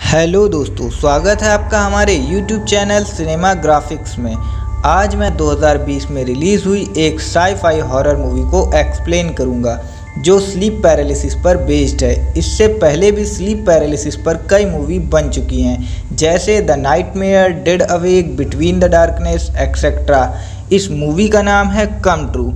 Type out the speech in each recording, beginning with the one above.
Hello दोस्तों, स्वागत है आपका हमारे YouTube चैनल सिनेमा ग्राफिक्स में। आज मैं 2020 में रिलीज़ हुई एक साई-फाई हॉरर मूवी को एक्सप्लेन करूंगा जो स्लीप पैरालिसिस पर बेस्ड है। इससे पहले भी स्लीप पैरालिसिस पर कई मूवी बन चुकी हैं, जैसे the nightmare, dead awake, between the darkness etcetera. इस मूवी का नाम है कम ट्रू।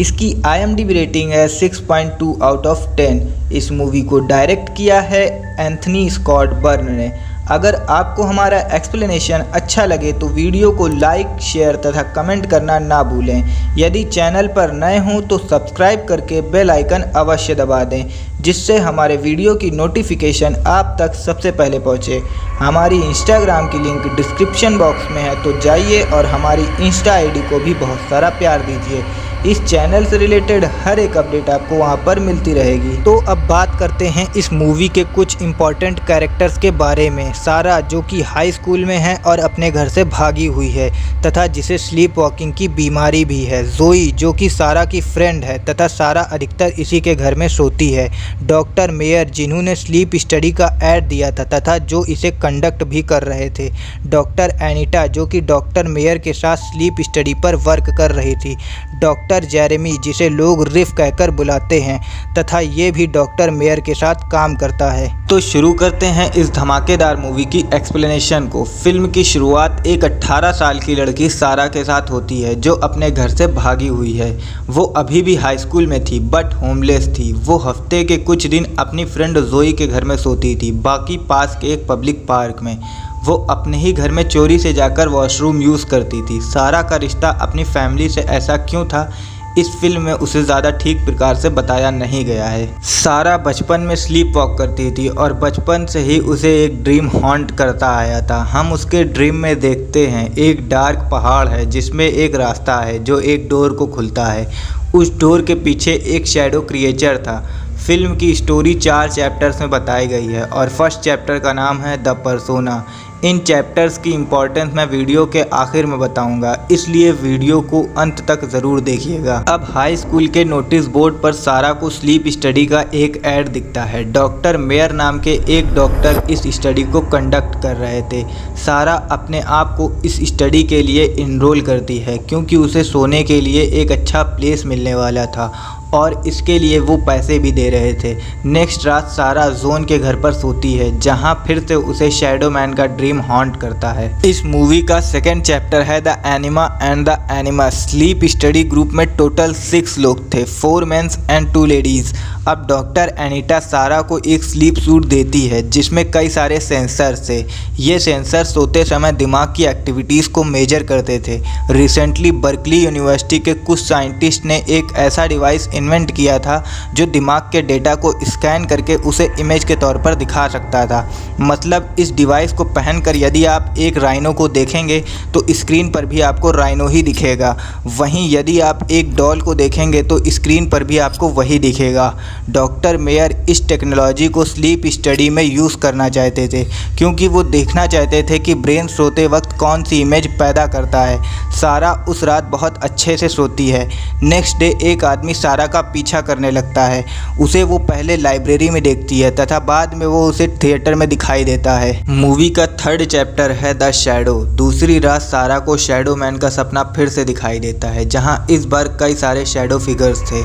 इसकी IMDb रेटिंग है 6.2 आउट ऑफ 10। इस मूवी को डायरेक्ट किया है एंथनी स्कॉट बर्न ने। अगर आपको हमारा एक्सप्लेनेशन अच्छा लगे तो वीडियो को लाइक, शेयर तथा कमेंट करना ना भूलें। यदि चैनल पर नए हों तो सब्सक्राइब करके बेल आइकन अवश्य दबा दें, जिससे हमारे वीडियो की नोटिफिकेशन आप तक सबसे पहले पहुंचे। हमारी इंस्टाग्राम की लिंक डिस्क्रिप्शन बॉक्स में है, तो जाइए और हमारी इंस्टा ID को भी बहुत सारा प्यार दीजिए। इस चैनल से रिलेटेड हर एक अपडेट आपको वहां पर मिलती रहेगी। तो अब बात करते हैं इस मूवी के कुछ इम्पॉर्टेंट कैरेक्टर्स के बारे में। सारा, जो कि हाई स्कूल में है और अपने घर से भागी हुई है तथा जिसे स्लीप वॉकिंग की बीमारी भी है। जोई, जो कि सारा की फ्रेंड है तथा सारा अधिकतर इसी के घर में सोती है। डॉक्टर मेयर, जिन्होंने स्लीप स्टडी का ऐड दिया था तथा जो इसे कंडक्ट भी कर रहे थे। डॉक्टर एनिटा, जो कि डॉक्टर मेयर के साथ स्लीप स्टडी पर वर्क कर रही थी। डॉक्टर जेरेमी, जिसे लोग रिफ कहकर बुलाते हैं तथा ये भी डॉक्टर मेयर के साथ काम करता है। तो शुरू करते हैं इस धमाकेदार मूवी की एक्सप्लेनेशन को। फिल्म की शुरुआत एक 18 साल की लड़की सारा के साथ होती है, जो अपने घर से भागी हुई है। वो अभी भी हाई स्कूल में थी बट होमलेस थी। वो हफ्ते के कुछ दिन अपनी फ्रेंड जोई के घर में सोती थी, बाकी पास के एक पब्लिक पार्क में। वो अपने ही घर में चोरी से जाकर वॉशरूम यूज़ करती थी। सारा का रिश्ता अपनी फैमिली से ऐसा क्यों था, इस फिल्म में उसे ज़्यादा ठीक प्रकार से बताया नहीं गया है। सारा बचपन में स्लीप वॉक करती थी और बचपन से ही उसे एक ड्रीम हॉन्ट करता आया था। हम उसके ड्रीम में देखते हैं एक डार्क पहाड़ है जिसमें एक रास्ता है जो एक डोर को खुलता है। उस डोर के पीछे एक शैडो क्रिएचर था। फिल्म की स्टोरी 4 चैप्टर्स में बताई गई है और फर्स्ट चैप्टर का नाम है द पर्सोना। इन चैप्टर्स की इम्पोर्टेंस मैं वीडियो के आखिर में बताऊंगा, इसलिए वीडियो को अंत तक ज़रूर देखिएगा। अब हाई स्कूल के नोटिस बोर्ड पर सारा को स्लीप स्टडी का एक ऐड दिखता है। डॉक्टर मेयर नाम के एक डॉक्टर इस स्टडी को कंडक्ट कर रहे थे। सारा अपने आप को इस स्टडी के लिए इनरोल करती है क्योंकि उसे सोने के लिए एक अच्छा प्लेस मिलने वाला था और इसके लिए वो पैसे भी दे रहे थे। नेक्स्ट रात सारा जोन के घर पर सोती है, जहां फिर से उसे शैडो मैन का ड्रीम हॉन्ट करता है। इस मूवी का सेकंड चैप्टर है the anima and the animus. Sleep study group में टोटल 6 लोग थे, 4 मेंस एंड 2 लेडीज़। अब डॉक्टर एनिटा सारा को एक स्लीप सूट देती है जिसमें कई सारे सेंसर्स थे। ये सेंसर सोते समय दिमाग की एक्टिविटीज़ को मेजर करते थे। रिसेंटली बर्कली यूनिवर्सिटी के कुछ साइंटिस्ट ने एक ऐसा डिवाइस इन्वेंट किया था जो दिमाग के डेटा को स्कैन करके उसे इमेज के तौर पर दिखा सकता था। मतलब इस डिवाइस को पहनकर यदि आप एक राइनो को देखेंगे तो स्क्रीन पर भी आपको राइनो ही दिखेगा, वहीं यदि आप एक डॉल को देखेंगे तो स्क्रीन पर भी आपको वही दिखेगा। डॉक्टर मेयर इस टेक्नोलॉजी को स्लीप स्टडी में यूज़ करना चाहते थे क्योंकि वो देखना चाहते थे कि ब्रेन सोते वक्त कौन सी इमेज पैदा करता है। सारा उस रात बहुत अच्छे से सोती है। नेक्स्ट डे एक आदमी सारा का पीछा करने लगता है। उसे वो पहले लाइब्रेरी में देखती है तथा बाद में वो उसे थिएटर में दिखाई देता है। मूवी का थर्ड चैप्टर है द शैडो। दूसरी रात सारा को शैडो मैन का सपना फिर से दिखाई देता है, जहां इस बार कई सारे शैडो फिगर्स थे।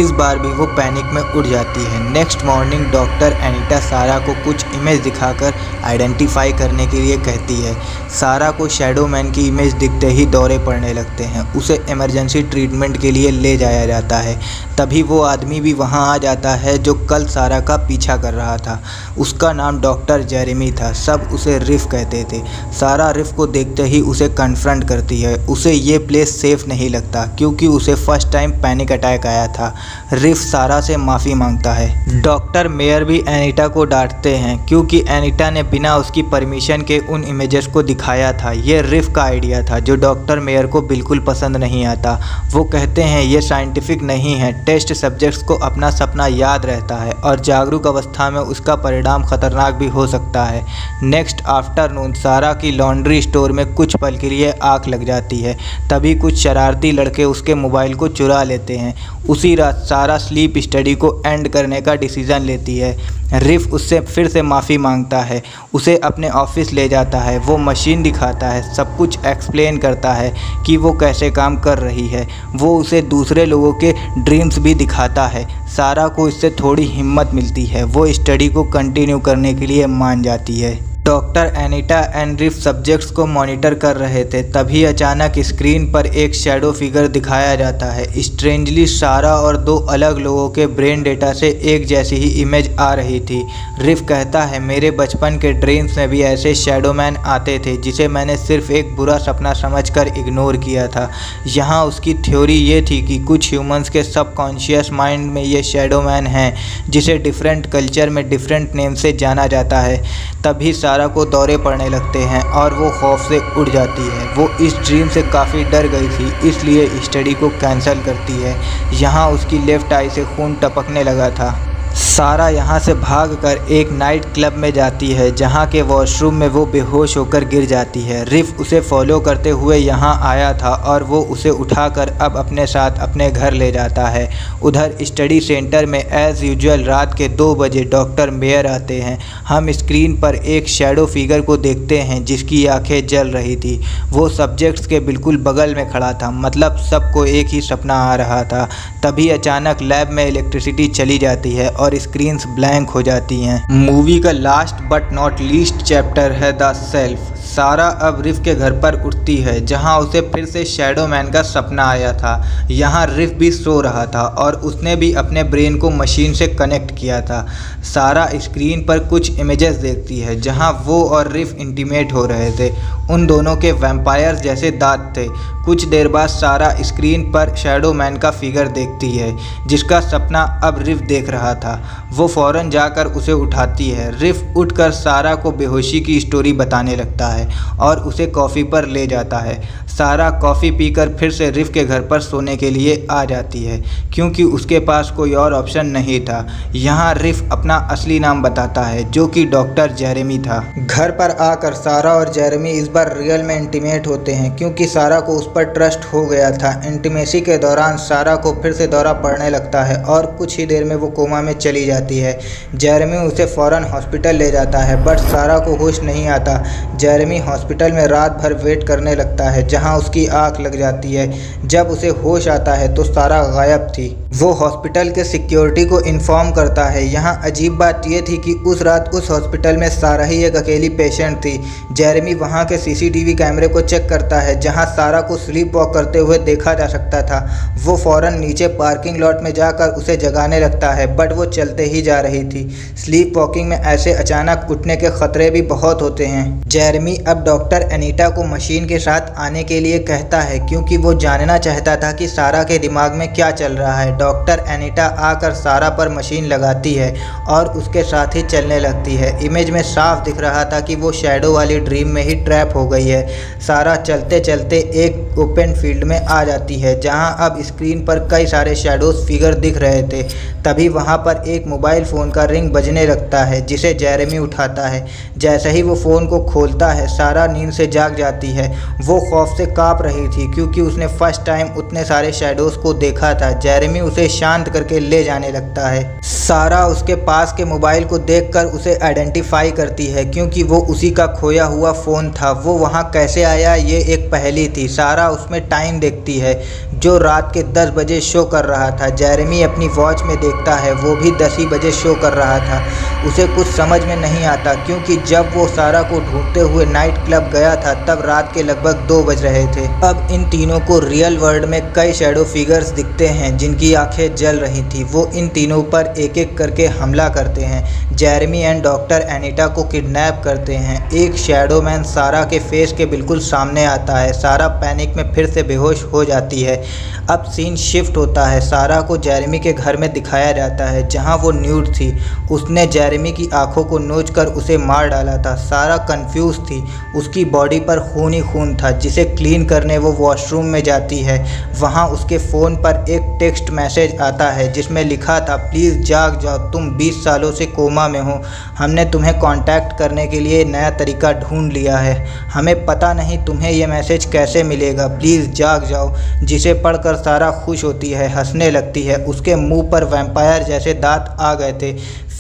इस बार भी वो पैनिक में उड़ जाती है। Next morning doctor Anita Sara को कुछ इमेज दिखाकर आइडेंटिफाई करने के लिए कहती है। सारा को शैडो मैन की इमेज दिखते ही दौरे पड़ने लगते हैं। उसे इमरजेंसी ट्रीटमेंट के लिए ले जाया जाता है। तभी वो आदमी भी वहां आ जाता है जो कल सारा का पीछा कर रहा था। उसका नाम डॉक्टर जेरेमी था। सब उसे रिफ कहते थे। सारा रिफ को देखते ही उसे कन्फ्रंट करती है। उसे ये प्लेस सेफ नहीं लगता क्योंकि उसे फर्स्ट टाइम पैनिक अटैक आया था। रिफ सारा से माफ़ी मांगता है। डॉक्टर मेयर भी एनिटा को डांटते हैं क्योंकि एनिटा ने बिना उसकी परमिशन के उन इमेजेस को दिखाया था। ये रिफ का आइडिया था जो डॉक्टर मेयर को बिल्कुल पसंद नहीं आता। वो कहते हैं ये साइंटिफिक नहीं है। टेस्ट सब्जेक्ट्स को अपना सपना याद रहता है और जागरूक अवस्था में उसका परिणाम खतरनाक भी हो सकता है। नेक्स्ट आफ्टरनून सारा की लॉन्ड्री स्टोर में कुछ पल के लिए आग लग जाती है। तभी कुछ शरारती लड़के उसके मोबाइल को चुरा लेते हैं। उसी रात सारा स्लीप स्टडी को एंड करने का डिसीजन लेती है। रिफ उससे फिर से माफ़ी मांगता है, उसे अपने ऑफिस ले जाता है, वो मशीन दिखाता है, सब कुछ एक्सप्लेन करता है कि वो कैसे काम कर रही है। वो उसे दूसरे लोगों के ड्रीम्स भी दिखाता है। सारा को इससे थोड़ी हिम्मत मिलती है, वो स्टडी को कंटिन्यू करने के लिए मान जाती है। डॉक्टर एनिटा एंड रिफ सब्जेक्ट्स को मॉनिटर कर रहे थे, तभी अचानक स्क्रीन पर एक शैडो फिगर दिखाया जाता है। स्ट्रेंजली सारा और दो अलग लोगों के ब्रेन डेटा से एक जैसी ही इमेज आ रही थी। रिफ कहता है, मेरे बचपन के ड्रीम्स में भी ऐसे शैडो मैन आते थे जिसे मैंने सिर्फ एक बुरा सपना समझकर इग्नोर किया था। यहाँ उसकी थ्योरी ये थी कि कुछ ह्यूमंस के सबकॉन्शियस माइंड में ये शैडो मैन हैं, जिसे डिफरेंट कल्चर में डिफरेंट नेम से जाना जाता है। तभी सारा को दौरे पड़ने लगते हैं और वो खौफ से उड़ जाती है। वो इस ड्रीम से काफ़ी डर गई थी, इसलिए स्टडी को कैंसिल करती है। यहाँ उसकी लेफ्ट आई से खून टपकने लगा था। सारा यहाँ से भागकर एक नाइट क्लब में जाती है, जहाँ के वॉशरूम में वो बेहोश होकर गिर जाती है। रिफ उसे फॉलो करते हुए यहाँ आया था और वो उसे उठाकर अब अपने साथ अपने घर ले जाता है। उधर स्टडी सेंटर में एज़ यूजुअल रात के 2 बजे डॉक्टर मेयर आते हैं। हम स्क्रीन पर एक शैडो फिगर को देखते हैं जिसकी आंखें जल रही थी। वो सब्जेक्ट्स के बिल्कुल बगल में खड़ा था, मतलब सबको एक ही सपना आ रहा था। तभी अचानक लैब में इलेक्ट्रिसिटी चली जाती है और स्क्रीन्स ब्लैंक हो जाती हैं। मूवी का last but not least chapter है द सेल्फ। सारा अब रिफ के घर पर उठती है, जहां उसे फिर से शैडो मैन का सपना आया था। यहां रिफ भी सो रहा था और उसने भी अपने ब्रेन को मशीन से कनेक्ट किया था। सारा स्क्रीन पर कुछ इमेजेस देखती है जहां वो और रिफ इंटीमेट हो रहे थे। उन दोनों के वैम्पायर्स जैसे दांत थे। कुछ देर बाद सारा स्क्रीन पर शैडो मैन का फिगर देखती है, जिसका सपना अब रिफ देख रहा था। वो फ़ौरन जाकर उसे उठाती है। रिफ उठकर सारा को बेहोशी की स्टोरी बताने लगता है और उसे कॉफ़ी पर ले जाता है। सारा कॉफ़ी पीकर फिर से रिफ के घर पर सोने के लिए आ जाती है, क्योंकि उसके पास कोई और ऑप्शन नहीं था। यहाँ रिफ अपना असली नाम बताता है, जो कि डॉक्टर जेरेमी था। घर पर आकर सारा और जेरेमी इस बार रियल में इंटीमेट होते हैं, क्योंकि सारा को उस पर ट्रस्ट हो गया था। इंटीमेसी के दौरान सारा को फिर से दौरा पड़ने लगता है और कुछ ही देर में वो कोमा में चली जाती है। जेरेमी उसे फ़ौरन हॉस्पिटल ले जाता है, बट सारा को होश नहीं आता। जेरेमी हॉस्पिटल में रात भर वेट करने लगता है, जहां उसकी आंख लग जाती है। जब उसे होश आता है तो सारा गायब थी। वो हॉस्पिटल के सिक्योरिटी को इन्फॉर्म करता है। यहाँ अजीब बात यह थी कि उस रात उस हॉस्पिटल में सारा ही एक अकेली पेशेंट थी। जेरेमी वहाँ के CCTV कैमरे को चेक करता है, जहाँ सारा को स्लीप वॉक करते हुए देखा जा सकता था। वो फ़ौरन नीचे पार्किंग लॉट में जाकर उसे जगाने लगता है, बट वो चलते ही जा रही थी। स्लीप वॉकिंग में ऐसे अचानक उठने के खतरे भी बहुत होते हैं। जेरेमी अब डॉक्टर एनिटा को मशीन के साथ आने के लिए कहता है, क्योंकि वो जानना चाहता था कि सारा के दिमाग में क्या चल रहा है। डॉक्टर एनिटा आकर सारा पर मशीन लगाती है और उसके साथ ही चलने लगती है। इमेज में साफ दिख रहा था कि वो शैडो वाली ड्रीम में ही ट्रैप हो गई है। सारा चलते चलते एक ओपन फील्ड में आ जाती है, जहां अब स्क्रीन पर कई सारे शैडोज फिगर दिख रहे थे। तभी वहां पर एक मोबाइल फ़ोन का रिंग बजने लगता है, जिसे जेरेमी उठाता है। जैसे ही वो फ़ोन को खोलता है, सारा नींद से जाग जाती है। वो खौफ से काँप रही थी, क्योंकि उसने फर्स्ट टाइम उतने सारे शैडोज़ को देखा था। जेरेमी उसे शांत करके ले जाने लगता है। सारा उसके पास के मोबाइल को देखकर उसे आइडेंटिफाई करती है, क्योंकि वो उसी का खोया हुआ फ़ोन था। वो वहाँ कैसे आया, ये एक पहेली थी। सारा उसमें टाइम देखती है, जो रात के 10 बजे शो कर रहा था। जेरेमी अपनी वॉच में देखता है, वो भी 10 ही बजे शो कर रहा था। उसे कुछ समझ में नहीं आता, क्योंकि जब वो सारा को ढूंढते हुए नाइट क्लब गया था, तब रात के लगभग 2 बज रहे थे। अब इन तीनों को रियल वर्ल्ड में कई शैडो फिगर्स दिखते हैं, जिनकी आंखें जल रही थी। वो इन तीनों पर एक एक करके हमला करते हैं। जेरेमी एंड डॉक्टर एनिटा को किडनैप करते हैं। एक शैडो मैन सारा के फेस के बिल्कुल सामने आता है। सारा पैनिक में फिर से बेहोश हो जाती है। अब सीन शिफ्ट होता है। सारा को जेरेमी के घर में दिखाया जाता है, जहां वो न्यूड थी। उसने जेरेमी की आंखों को नोचकर उसे मार डाला था। सारा कंफ्यूज थी। उसकी बॉडी पर खून ही खून था, जिसे क्लीन करने वो वॉशरूम में जाती है। वहां उसके फ़ोन पर एक टेक्स्ट मैसेज आता है, जिसमें लिखा था, प्लीज़ जाग जाओ, तुम 20 सालों से कोमा में हो। हमने तुम्हें कांटेक्ट करने के लिए नया तरीका ढूंढ लिया है। हमें पता नहीं तुम्हें यह मैसेज कैसे मिलेगा, प्लीज़ जाग जाओ। जिसे पढ़कर सारा खुश होती है, हंसने लगती है। उसके मुंह पर वैम्पायर जैसे दांत आ गए थे।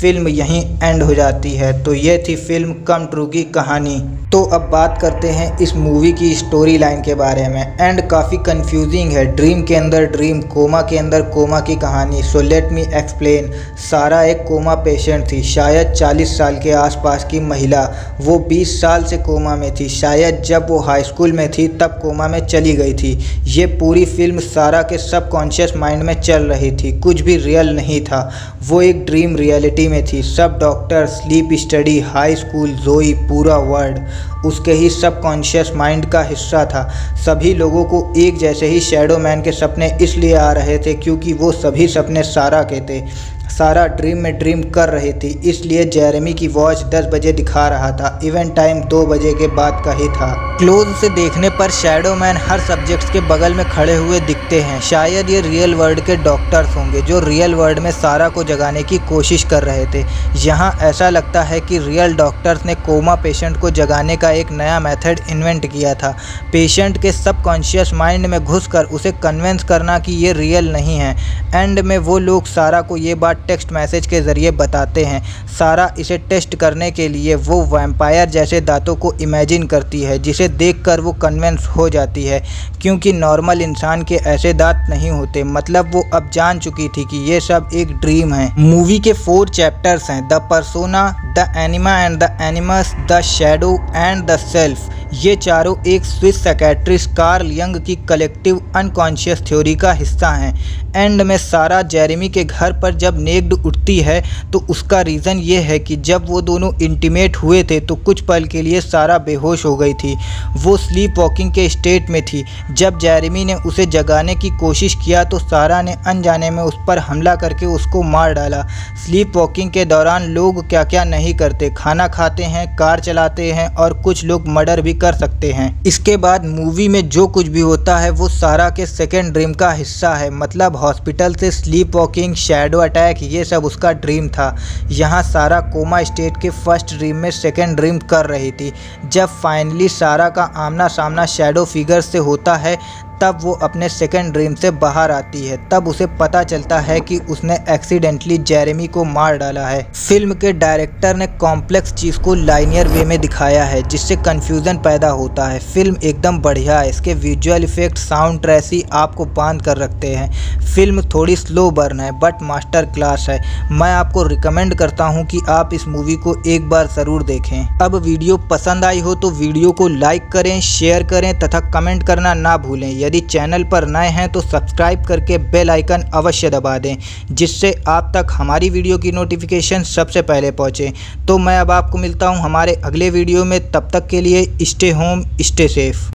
फिल्म यहीं एंड हो जाती है। तो ये थी फिल्म कम ट्रू की कहानी। तो अब बात करते हैं इस मूवी की स्टोरी लाइन के बारे में। एंड काफ़ी कंफ्यूजिंग है, ड्रीम के अंदर ड्रीम, कोमा के अंदर कोमा की कहानी। So let me explain. सारा एक कोमा पेशेंट थी, शायद 40 साल के आसपास की महिला। वो 20 साल से कोमा में थी, शायद जब वो हाई स्कूल में थी तब कोमा में चली गई थी। ये पूरी फिल्म सारा के सबकॉन्शियस माइंड में चल रही थी, कुछ भी रियल नहीं था। वो एक ड्रीम रियलिटी में थी। सब doctor, sleep study, high school, जोई, पूरा वर्ल्ड उसके ही सबकॉन्शियस माइंड का हिस्सा था। सभी लोगों को एक जैसे ही शैडो मैन के सपने इसलिए आ रहे थे क्योंकि वो सभी सपने सारा के थे। सारा ड्रीम में ड्रीम कर रही थी, इसलिए जेरेमी की वॉच 10 बजे दिखा रहा था। इवेंट टाइम 2 बजे के बाद का ही था। क्लोज से देखने पर शैडो मैन हर सब्जेक्ट्स के बगल में खड़े हुए दिखते हैं। शायद ये रियल वर्ल्ड के डॉक्टर्स होंगे जो रियल वर्ल्ड में सारा को जगाने की कोशिश कर रहे थे। यहाँ ऐसा लगता है कि रियल डॉक्टर्स ने कोमा पेशेंट को जगाने का एक नया मेथड इन्वेंट किया था। पेशेंट के सबकॉन्शियस माइंड में घुसकर उसे कन्विंस करना कि ये रियल नहीं है। एंड में वो लोग सारा को ये बात टेक्स्ट मैसेज के ज़रिए बताते हैं। सारा इसे टेस्ट करने के लिए वो वैम्पायर जैसे दांतों को इमेजिन करती है, जिसे देखकर वो कन्विंस हो जाती है क्योंकि नॉर्मल इंसान के ऐसे दांत नहीं होते। मतलब वो अब जान चुकी थी कि ये सब एक ड्रीम है। मूवी के 4 चैप्टर्स हैं, the persona, the anima and the animus, the shadow and the self. ये चारों एक स्विस साइकियाट्रिस्ट कार्ल यंग की कलेक्टिव अनकॉन्शियस थ्योरी का हिस्सा हैं। एंड में सारा जेरेमी के घर पर जब नेक्ड उठती है तो उसका रीज़न ये है कि जब वो दोनों इंटीमेट हुए थे तो कुछ पल के लिए सारा बेहोश हो गई थी। वो स्लीप वॉकिंग के स्टेट में थी। जब जेरेमी ने उसे जगाने की कोशिश किया तो सारा ने अनजाने में उस पर हमला करके उसको मार डाला। स्लीप वॉकिंग के दौरान लोग क्या क्या नहीं करते, खाना खाते हैं, कार चलाते हैं और कुछ लोग मर्डर भी कर सकते हैं। इसके बाद मूवी में जो कुछ भी होता है वो सारा के सेकेंड ड्रीम का हिस्सा है। मतलब हॉस्पिटल से स्लीप वॉकिंग, शैडो अटैक, ये सब उसका ड्रीम था। यहाँ सारा कोमा स्टेट के फर्स्ट ड्रीम में सेकेंड ड्रीम कर रही थी। जब फाइनली सारा का आमना सामना शैडो फिगर से होता है तब वो अपने सेकेंड ड्रीम से बाहर आती है। तब उसे पता चलता है कि उसने एक्सीडेंटली जेरेमी को मार डाला है। फिल्म के डायरेक्टर ने कॉम्प्लेक्स चीज़ को लाइनियर वे में दिखाया है जिससे कंफ्यूजन पैदा होता है। फिल्म एकदम बढ़िया है, इसके विजुअल इफेक्ट, साउंड ट्रेसी आपको बांध कर रखते हैं। फिल्म थोड़ी स्लो बर्न है बट मास्टर क्लास है। मैं आपको रिकमेंड करता हूँ कि आप इस मूवी को एक बार ज़रूर देखें। अब वीडियो पसंद आई हो तो वीडियो को लाइक करें, शेयर करें तथा कमेंट करना ना भूलें। यदि चैनल पर नए हैं तो सब्सक्राइब करके बेल आइकन अवश्य दबा दें जिससे आप तक हमारी वीडियो की नोटिफिकेशन सबसे पहले पहुंचे। तो मैं अब आपको मिलता हूं हमारे अगले वीडियो में। तब तक के लिए स्टे होम, स्टे सेफ।